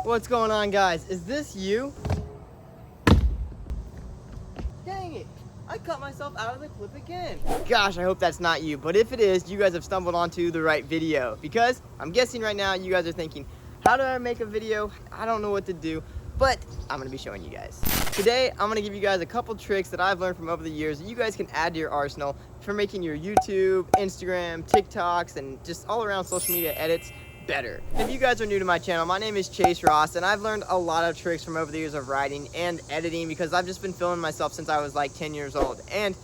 What's going on, guys? Is this you? Dang it! I cut myself out of the clip again. Gosh, I hope that's not you, but if it is, you guys have stumbled onto the right video, because I'm guessing right now you guys are thinking, how do I make a video? I don't know what to do, but I'm gonna be showing you guys. Today, I'm gonna give you guys a couple tricks that I've learned from over the years that you guys can add to your arsenal for making your YouTube, Instagram, TikToks, and just all around social media edits better. If you guys are new to my channel, my name is Rost, and I've learned a lot of tricks from over the years of writing and editing because I've just been filming myself since I was like 10 years old. And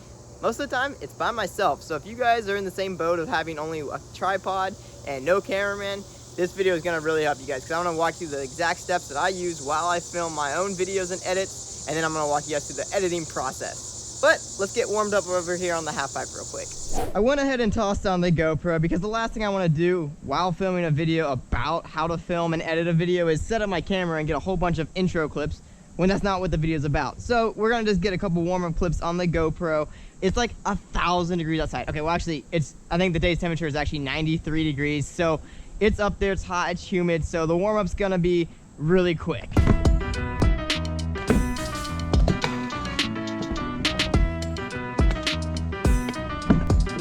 most of the time, it's by myself. So if you guys are in the same boat of having only a tripod and no cameraman, this video is gonna really help you guys because I'm gonna walk you through the exact steps that I use while I film my own videos and edits, and then I'm gonna walk you guys through the editing process. But let's get warmed up over here on the half pipe real quick. I went ahead and tossed down the GoPro because the last thing I want to do while filming a video about how to film and edit a video is set up my camera and get a whole bunch of intro clips when that's not what the video is about. So we're gonna just get a couple warm-up clips on the GoPro. It's like 1,000 degrees outside. Okay, well actually I think the day's temperature is actually 93 degrees. So it's up there, it's hot, it's humid. So the warm-up's gonna be really quick.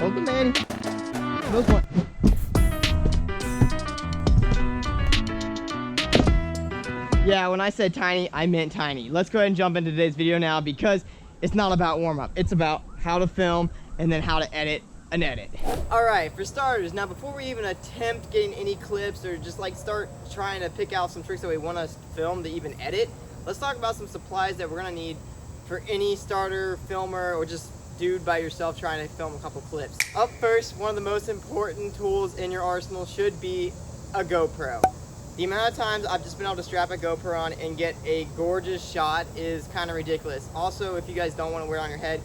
Hold the man. Those one. Yeah, when I said tiny, I meant tiny. Let's go ahead and jump into today's video now because it's not about warm-up. It's about how to film and then how to edit an edit. All right, for starters, now before we even attempt getting any clips or just like start trying to pick out some tricks that we want to film to even edit, let's talk about some supplies that we're gonna need for any starter, filmer, or just dude by yourself trying to film a couple clips. Up first, one of the most important tools in your arsenal should be a GoPro. The amount of times I've just been able to strap a GoPro on and get a gorgeous shot is kind of ridiculous. Also, if you guys don't want to wear it on your head,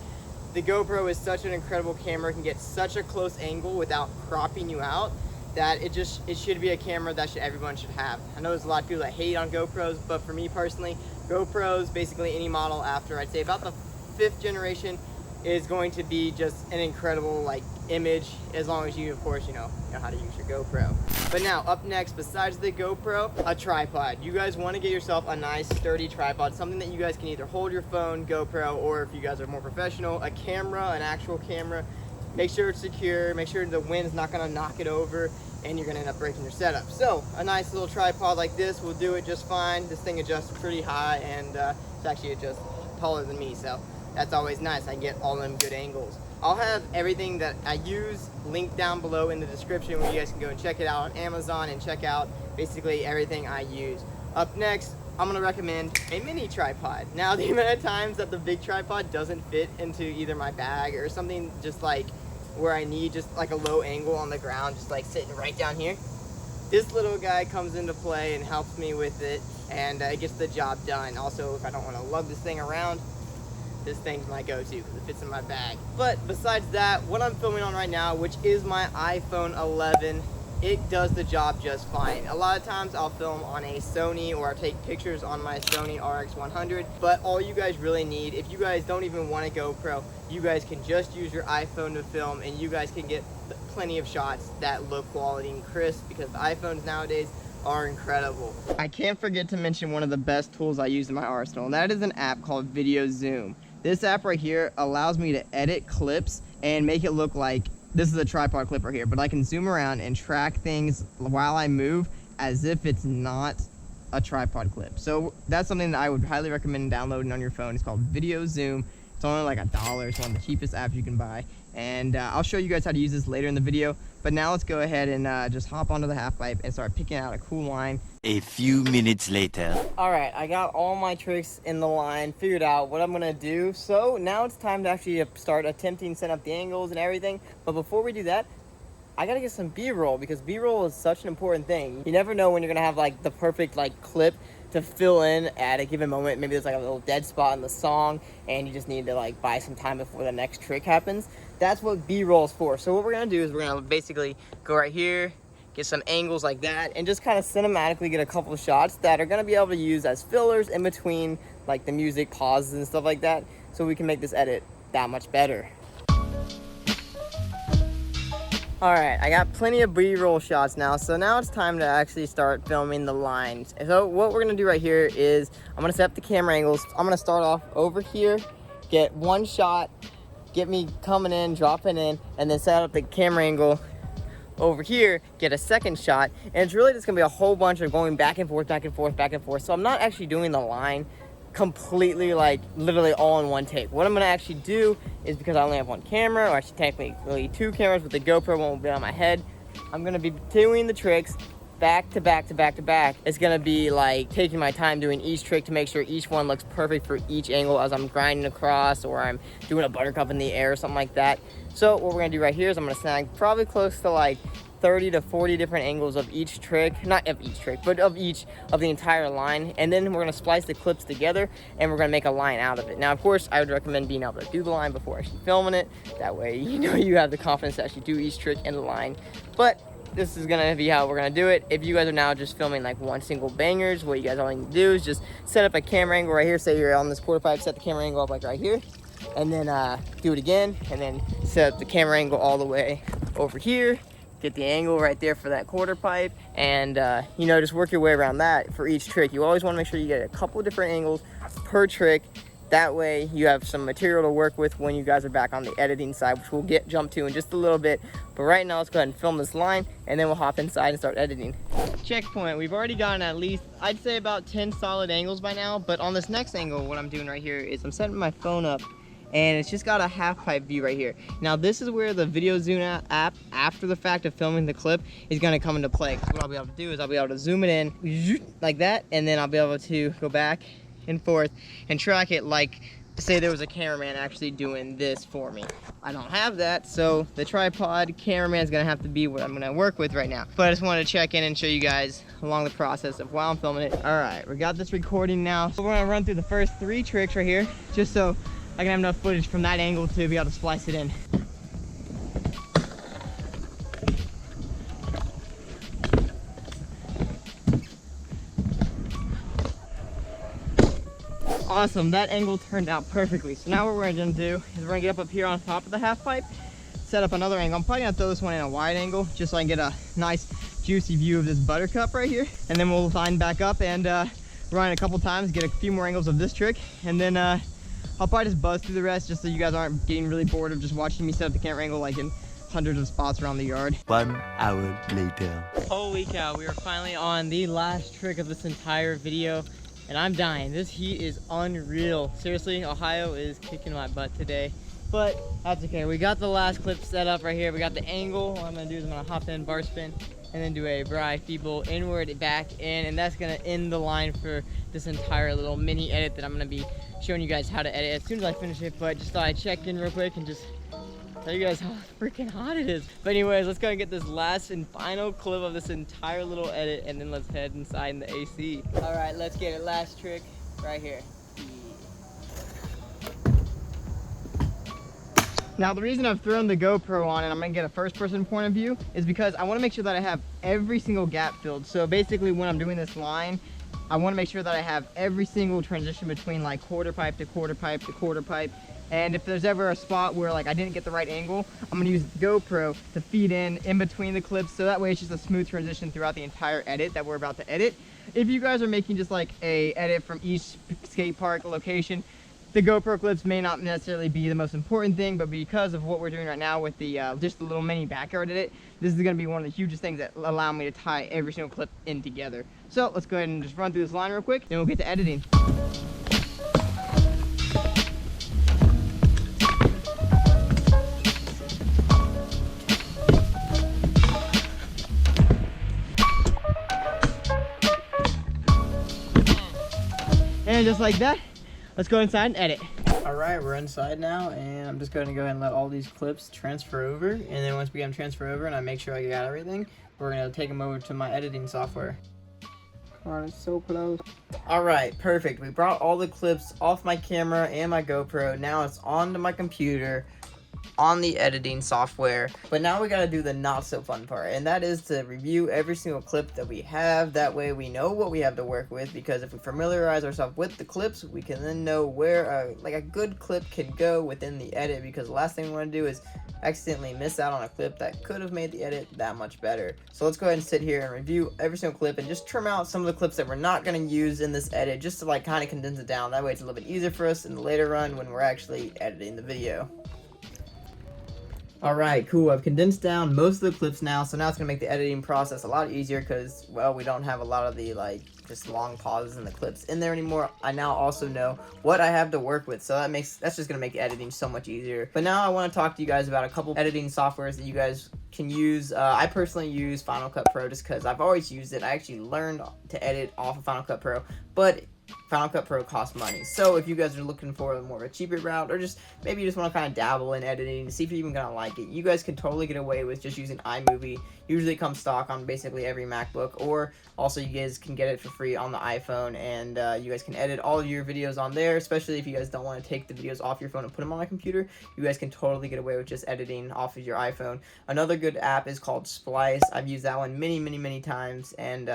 the GoPro is such an incredible camera. It can get such a close angle without cropping you out that it should be a camera that everyone should have. I know there's a lot of people that hate on GoPros, but for me personally, GoPros, basically any model after I'd say about the 5th generation, is going to be just an incredible like image, as long as you of course you know how to use your GoPro. But now up next, besides the GoPro, a tripod. You guys want to get yourself a nice sturdy tripod, something that you guys can either hold your phone, GoPro, or if you guys are more professional, a camera, an actual camera. Make sure it's secure, make sure the wind's not going to knock it over and you're going to end up breaking your setup. So a nice little tripod like this will do it just fine. This thing adjusts pretty high, and it's actually adjusts taller than me, so that's always nice. I get all them good angles. I'll have everything that I use linked down below in the description where you guys can go and check it out on Amazon and check out basically everything I use. Up next, I'm gonna recommend a mini tripod. Now, the amount of times that the big tripod doesn't fit into either my bag or something just like where I need just like a low angle on the ground, just like sitting right down here, this little guy comes into play and helps me with it, and it gets the job done. Also, if I don't want to lug this thing around, this thing's my go-to because it fits in my bag. But besides that, what I'm filming on right now, which is my iPhone 11, it does the job just fine. A lot of times I'll film on a Sony or I'll take pictures on my Sony RX100, but all you guys really need, if you guys don't even want a GoPro, you guys can just use your iPhone to film, and you guys can get plenty of shots that look quality and crisp because the iPhones nowadays are incredible. I can't forget to mention one of the best tools I use in my arsenal, and that is an app called Video Zoom. This app right here allows me to edit clips and make it look like this is a tripod clip right here, but I can zoom around and track things while I move as if it's not a tripod clip. So that's something that I would highly recommend downloading on your phone. It's called Video Zoom. It's only like $1. It's one of the cheapest apps you can buy. And I'll show you guys how to use this later in the video. But now let's go ahead and just hop onto the half pipe and start picking out a cool line. A few minutes later. All right, I got all my tricks in the line, figured out what I'm gonna do. So now it's time to actually start attempting setting up the angles and everything. But before we do that, I gotta get some B-roll because B-roll is such an important thing. You never know when you're gonna have like the perfect like clip to fill in at a given moment. Maybe there's like a little dead spot in the song and you just need to like buy some time before the next trick happens. That's what B-roll is for. So what we're gonna do is we're gonna basically go right here, get some angles like that, and just kind of cinematically get a couple of shots that are gonna be able to use as fillers in between like the music pauses and stuff like that, so we can make this edit that much better. All right, I got plenty of B-roll shots now, so now it's time to actually start filming the lines. So what we're gonna do right here is I'm gonna set up the camera angles. I'm gonna start off over here, get one shot, get me coming in, dropping in, and then set up the camera angle over here, get a second shot, and it's really just gonna be a whole bunch of going back and forth, back and forth, back and forth. So I'm not actually doing the line completely, like literally all in one take. What I'm gonna actually do is, because I only have one camera, or actually technically two cameras, with the GoPro one will be on my head, I'm gonna be doing the tricks back to back to back to back. It's gonna be like taking my time doing each trick to make sure each one looks perfect for each angle as I'm grinding across, or I'm doing a buttercup in the air or something like that. So what we're gonna do right here is I'm gonna snag probably close to like 30 to 40 different angles of each trick, not of each trick, but of each of the entire line, and then we're gonna splice the clips together and we're gonna make a line out of it. Now, of course, I would recommend being able to do the line before actually filming it. That way, you know, you have the confidence to actually do each trick in the line. But this is gonna be how we're gonna do it. If you guys are now just filming like one single bangers, what you guys all need to do is just set up a camera angle right here. Say you're on this quarter pipe, set the camera angle up like right here, and then do it again, and then set up the camera angle all the way over here. Get the angle right there for that quarter pipe, and you know, just work your way around that for each trick. You always want to make sure you get a couple different angles per trick. That way you have some material to work with when you guys are back on the editing side, which we'll jump to in just a little bit. But right now, let's go ahead and film this line, and then we'll hop inside and start editing. Checkpoint. We've already gotten at least, I'd say, about 10 solid angles by now. But on this next angle, what I'm doing right here is I'm setting my phone up, and it's just got a half pipe view right here. Now this is where the video zoom app, after the fact of filming the clip, is gonna come into play. Because what I'll be able to do is I'll be able to zoom it in like that, and then I'll be able to go back and forth and track it like, say there was a cameraman actually doing this for me. I don't have that, so the tripod cameraman is gonna have to be what I'm gonna work with right now. But I just wanted to check in and show you guys along the process of while I'm filming it. All right, we got this recording now. So we're gonna run through the first 3 tricks right here, just so I can have enough footage from that angle to be able to splice it in. Awesome, that angle turned out perfectly. So now what we're gonna do is we're gonna get up here on top of the half pipe, set up another angle. I'm probably gonna throw this one in a wide angle just so I can get a nice juicy view of this buttercup right here. And then we'll line back up and run it a couple times, get a few more angles of this trick, and then I'll probably just buzz through the rest just so you guys aren't getting really bored of just watching me set up the camera angle like in hundreds of spots around the yard. 1 hour later. Holy cow, we are finally on the last trick of this entire video, and I'm dying. This heat is unreal. Seriously, Ohio is kicking my butt today, but that's okay. We got the last clip set up right here. We got the angle. What I'm gonna do is I'm gonna hop in, bar spin, and then do a Bri feeble inward back in, and that's gonna end the line for this entire little mini edit that I'm gonna be showing you guys how to edit as soon as I finish it. But just thought I'd check in real quick and just tell you guys how freaking hot it is. But anyways, let's go and get this last and final clip of this entire little edit, and then let's head inside in the AC. All right, let's get it. Last trick right here. Now the reason I've thrown the GoPro on and I'm gonna get a first person point of view is because I wanna make sure that I have every single gap filled. So basically when I'm doing this line, I wanna make sure that I have every single transition between like quarter pipe to quarter pipe to quarter pipe. And if there's ever a spot where like I didn't get the right angle, I'm gonna use the GoPro to feed in between the clips, so that way it's just a smooth transition throughout the entire edit that we're about to edit. If you guys are making just like a edit from each skate park location, the GoPro clips may not necessarily be the most important thing, but because of what we're doing right now with the just the little mini backyard edit, this is gonna be one of the hugest things that allow me to tie every single clip in together. So let's go ahead and just run through this line real quick, then we'll get to editing. And just like that, let's go inside and edit. All right, we're inside now, and I'm just going to go ahead and let all these clips transfer over. And then once we get them transfer over and I make sure I got everything, we're going to take them over to my editing software. Come on, it's so close. All right, perfect. We brought all the clips off my camera and my GoPro. Now it's onto my computer. on the editing software. But now we gotta do the not so fun part, and that is to review every single clip that we have. That way we know what we have to work with, because if we familiarize ourselves with the clips, we can then know where a good clip can go within the edit, because the last thing we want to do is accidentally miss out on a clip that could have made the edit that much better. So let's go ahead and sit here and review every single clip and just trim out some of the clips that we're not going to use in this edit, just to like kind of condense it down. That way it's a little bit easier for us in the later run when we're actually editing the video. Alright, cool. I've condensed down most of the clips now, so now it's going to make the editing process a lot easier because, well, we don't have a lot of the, like, just long pauses in the clips in there anymore. I now also know what I have to work with, so that's just going to make editing so much easier. But now I want to talk to you guys about a couple editing softwares that you guys can use. I personally use Final Cut Pro just because I've always used it. I actually learned to edit off of Final Cut Pro, but Final Cut Pro costs money. So if you guys are looking for more of a cheaper route, or just maybe you just want to kind of dabble in editing to see if you're even gonna like it, you guys can totally get away with just using iMovie. Usually it comes stock on basically every MacBook, or also you guys can get it for free on the iPhone, and you guys can edit all of your videos on there, especially if you guys don't want to take the videos off your phone and put them on a computer. You guys can totally get away with just editing off of your iPhone. Another good app is called Splice. I've used that one many times, and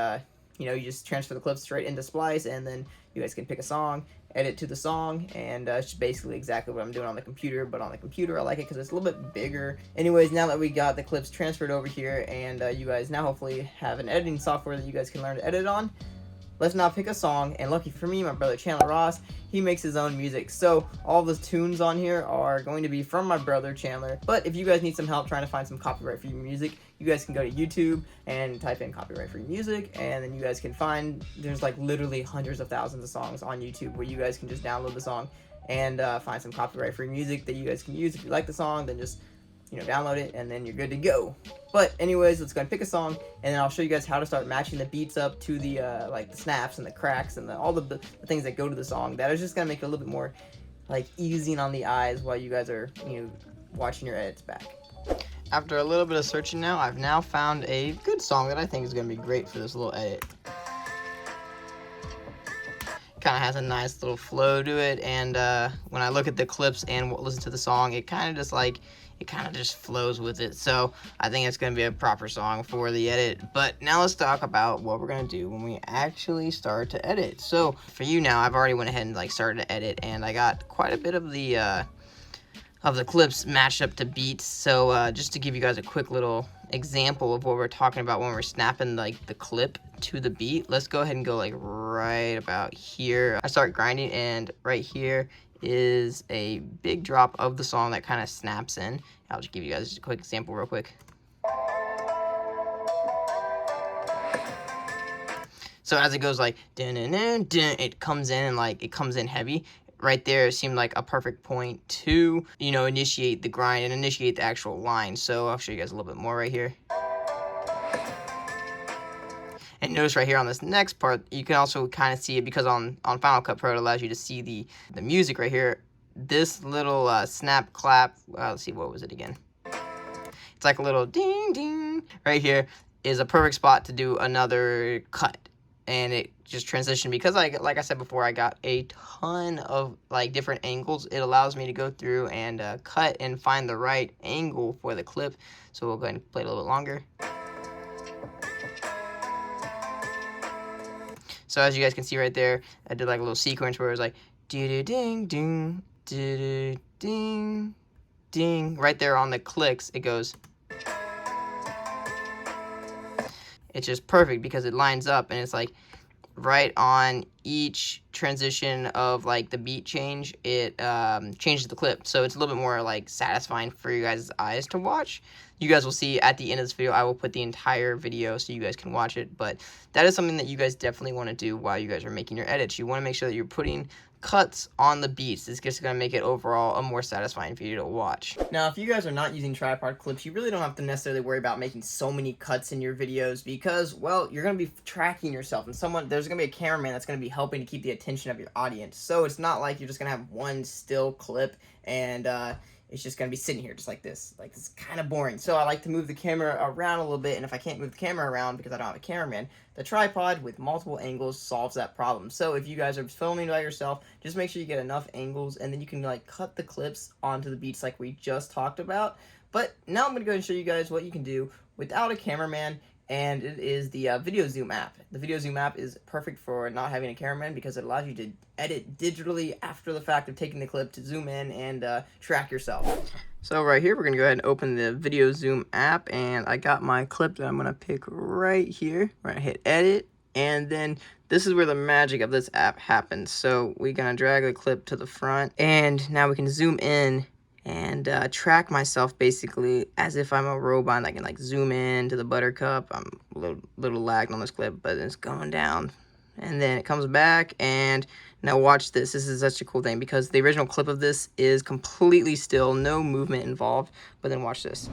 you know, you just transfer the clips straight into Splice, and then you guys can pick a song, edit to the song, and it's just basically exactly what I'm doing on the computer. But on the computer, I like it because it's a little bit bigger. Anyways, now that we got the clips transferred over here, and you guys now hopefully have an editing software that you guys can learn to edit on, let's now pick a song. And lucky for me, my brother Chandler Rost, he makes his own music. So all the tunes on here are going to be from my brother Chandler. But if you guys need some help trying to find some copyright-free music, you guys can go to YouTube and type in copyright-free music, and then you guys can find, there's like literally hundreds of thousands of songs on YouTube where you guys can just download the song and find some copyright-free music that you guys can use. If you like the song, then just, you know, download it, and then you're good to go. But anyways, let's go and pick a song, and then I'll show you guys how to start matching the beats up to the like the snaps and the cracks and all the things that go to the song. That is just gonna make it a little bit more like easing on the eyes while you guys are, you know, watching your edits back. After a little bit of searching now, I've now found a good song that I think is gonna be great for this little edit. Kind of has a nice little flow to it, and when I look at the clips and listen to the song, it kind of just flows with it. So I think it's gonna be a proper song for the edit. But now let's talk about what we're gonna do when we actually start to edit. So for you now, I've already went ahead and like started to edit, and I got quite a bit of the clips matched up to beats. So just to give you guys a quick little example of what we're talking about when we're snapping like the clip to the beat, let's go ahead and go like right about here. I start grinding, and right here is a big drop of the song that kind of snaps in. I'll just give you guys just a quick example real quick. So as it goes like dun, dun, dun, dun, it comes in, and like it comes in heavy. Right there seemed like a perfect point to, you know, initiate the grind and initiate the actual line. So I'll show you guys a little bit more right here. And notice right here on this next part, you can also kind of see it, because on Final Cut Pro it allows you to see the music right here. This little snap clap, let's see, what was it again? It's like a little ding ding right here is a perfect spot to do another cut. And it just transitioned, because like I said before, I got a ton of like different angles. It allows me to go through and cut and find the right angle for the clip. So we'll go ahead and play it a little bit longer. So as you guys can see right there, I did like a little sequence where it was like ding ding ding ding. Right there on the clicks, it goes. It's just perfect because it lines up, and it's like right on each transition of like the beat change, it changes the clip. So it's a little bit more like satisfying for you guys' eyes to watch. You guys will see at the end of this video, I will put the entire video so you guys can watch it. But that is something that you guys definitely want to do while you guys are making your edits. You want to make sure that you're putting cuts on the beats. It's just going to make it overall a more satisfying video to watch. Now, if you guys are not using tripod clips, you really don't have to necessarily worry about making so many cuts in your videos, because, well, you're going to be tracking yourself, and there's going to be a cameraman that's going to be helping to keep the attention of your audience. So it's not like you're just going to have one still clip and it's just gonna be sitting here just like this. Like, it's kind of boring. So I like to move the camera around a little bit, and if I can't move the camera around because I don't have a cameraman, the tripod with multiple angles solves that problem. So if you guys are filming by yourself, just make sure you get enough angles, and then you can like cut the clips onto the beats like we just talked about. But now I'm gonna go and show you guys what you can do without a cameraman, and it is the Video Zoom app. The Video Zoom app is perfect for not having a cameraman because it allows you to edit digitally after the fact of taking the clip to zoom in and track yourself. So right here, we're gonna go ahead and open the Video Zoom app, and I got my clip that I'm gonna pick right here. We're gonna hit edit, and then this is where the magic of this app happens. So we're gonna drag the clip to the front, and now we can zoom in and track myself basically as if I'm a robot. I can like zoom in to the buttercup. I'm a little lagged on this clip, but it's going down, and then it comes back. And now watch this. This is such a cool thing because the original clip of this is completely still, no movement involved. But then watch this.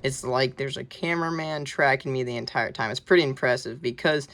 It's like there's a cameraman tracking me the entire time. It's pretty impressive because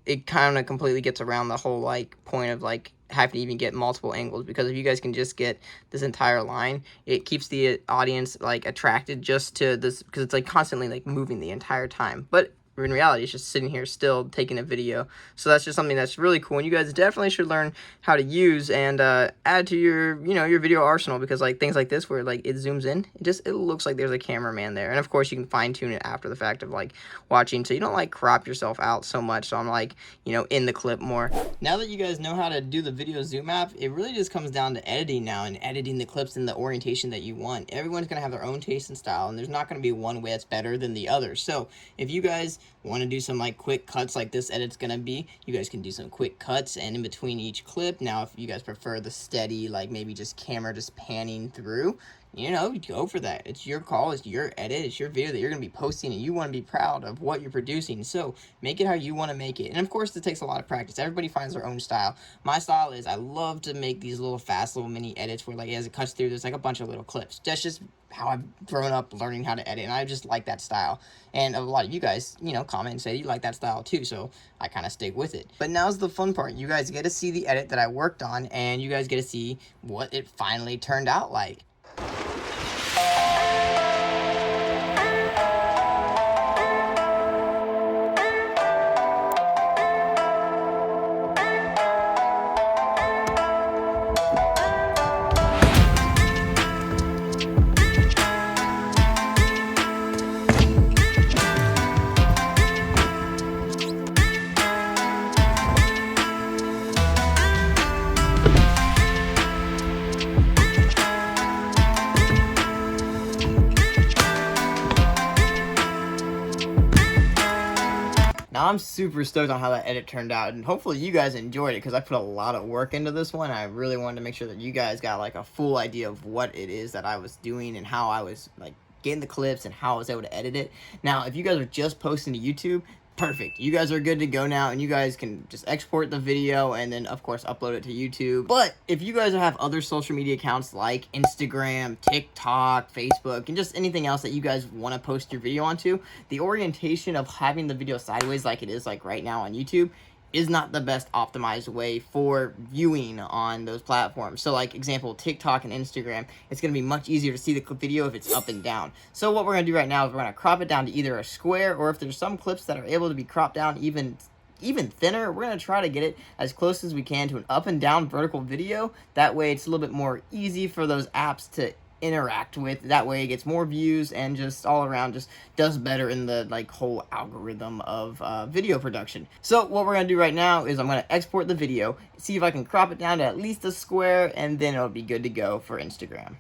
it kind of completely gets around the whole like point of like having to even get multiple angles, because if you guys can just get this entire line, it keeps the audience like attracted just to this, because it's like constantly like moving the entire time. But in reality, it's just sitting here still taking a video. So that's just something that's really cool, and you guys definitely should learn how to use and add to your, you know, your video arsenal, because like things like this where like it zooms in, it looks like there's a cameraman there. And of course you can fine tune it after the fact of like watching, so you don't like crop yourself out so much, so I'm like, you know, in the clip more. Now that you guys know how to do the Video Zoom app, it really just comes down to editing now, and editing the clips in the orientation that you want. Everyone's gonna have their own taste and style, and there's not gonna be one way that's better than the other. So if you guys want to do some like quick cuts like this edit's gonna be, you guys can do some quick cuts and in between each clip. Now if you guys prefer the steady, like maybe just camera just panning through, you know, go for that. It's your call, it's your edit, it's your video that you're gonna be posting, and you want to be proud of what you're producing. So make it how you want to make it. And of course, it takes a lot of practice. Everybody finds their own style. My style is I love to make these little fast little mini edits where like as it cuts through, there's like a bunch of little clips. That's just how I've grown up learning how to edit, and I just like that style. And a lot of you guys, you know, comment and say you like that style too, so I kind of stick with it. But now's the fun part. You guys get to see the edit that I worked on, and you guys get to see what it finally turned out like. Now I'm super stoked on how that edit turned out, and hopefully you guys enjoyed it, because I put a lot of work into this one. I really wanted to make sure that you guys got like a full idea of what it is that I was doing and how I was like getting the clips and how I was able to edit it. Now if you guys are just posting to YouTube, perfect. You guys are good to go now, and you guys can just export the video and then of course upload it to YouTube. But if you guys have other social media accounts like Instagram, TikTok, Facebook, and just anything else that you guys want to post your video onto, the orientation of having the video sideways like it is like right now on YouTube is not the best optimized way for viewing on those platforms. So like example, TikTok and Instagram, it's going to be much easier to see the video if it's up and down. So what we're going to do right now is we're going to crop it down to either a square, or if there's some clips that are able to be cropped down even thinner, we're going to try to get it as close as we can to an up and down vertical video. That way it's a little bit more easy for those apps to interact with. That way it gets more views and just all around just does better in the like whole algorithm of video production. So what we're gonna do right now is I'm gonna export the video, see if I can crop it down to at least a square, and then it'll be good to go for Instagram.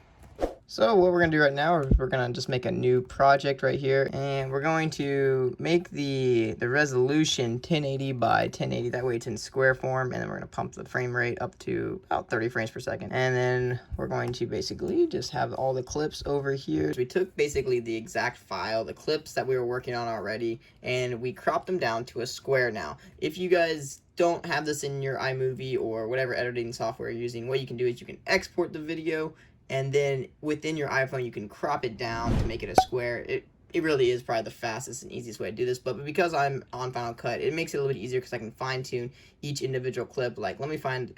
So what we're going to do right now is we're going to just make a new project right here, and we're going to make the resolution 1080 by 1080. That way it's in square form, and then we're going to pump the frame rate up to about 30 frames per second. And then we're going to basically just have all the clips over here. So we took basically the exact file, the clips that we were working on already, and we cropped them down to a square now. If you guys don't have this in your iMovie or whatever editing software you're using, what you can do is you can export the video, and then within your iPhone you can crop it down to make it a square. It really is probably the fastest and easiest way to do this, but because I'm on Final Cut, it makes it a little bit easier because I can fine-tune each individual clip. Like, let me find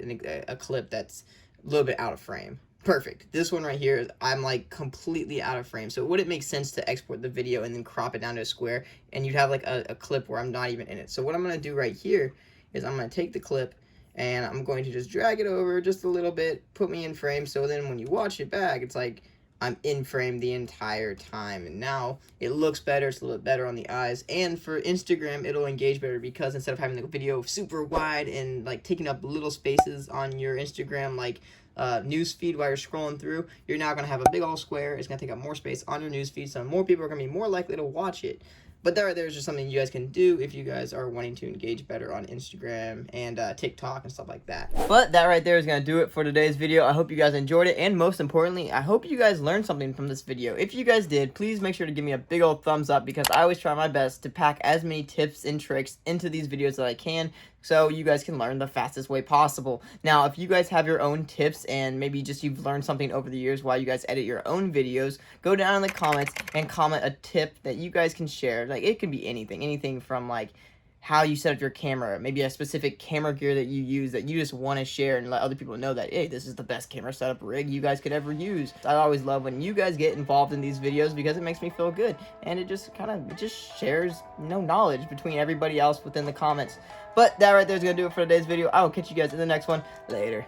a clip that's a little bit out of frame. Perfect. This one right here is I'm like completely out of frame. So would it make sense to export the video and then crop it down to a square, and you'd have like a clip where I'm not even in it. So what I'm going to do right here is I'm going to take the clip and I'm going to just drag it over just a little bit, put me in frame, so then when you watch it back, it's like I'm in frame the entire time, and now it looks better. It's a little bit better on the eyes, and for Instagram it'll engage better because instead of having the video super wide and like taking up little spaces on your Instagram like news feed while you're scrolling through, you're now going to have a big old square. It's going to take up more space on your news feed, so more people are going to be more likely to watch it. But there's just something you guys can do if you guys are wanting to engage better on Instagram and TikTok and stuff like that. But that right there is going to do it for today's video. I hope you guys enjoyed it, and most importantly, I hope you guys learned something from this video. If you guys did, please make sure to give me a big old thumbs up, because I always try my best to pack as many tips and tricks into these videos that I can, so you guys can learn the fastest way possible. Now, if you guys have your own tips and maybe just you've learned something over the years while you guys edit your own videos, go down in the comments and comment a tip that you guys can share. Like, it can be anything from like how you set up your camera, maybe a specific camera gear that you use that you just want to share and let other people know that, hey, this is the best camera setup rig you guys could ever use. I always love when you guys get involved in these videos because it makes me feel good, and it just shares, knowledge between everybody else within the comments. But that right there is going to do it for today's video. I will catch you guys in the next one. Later.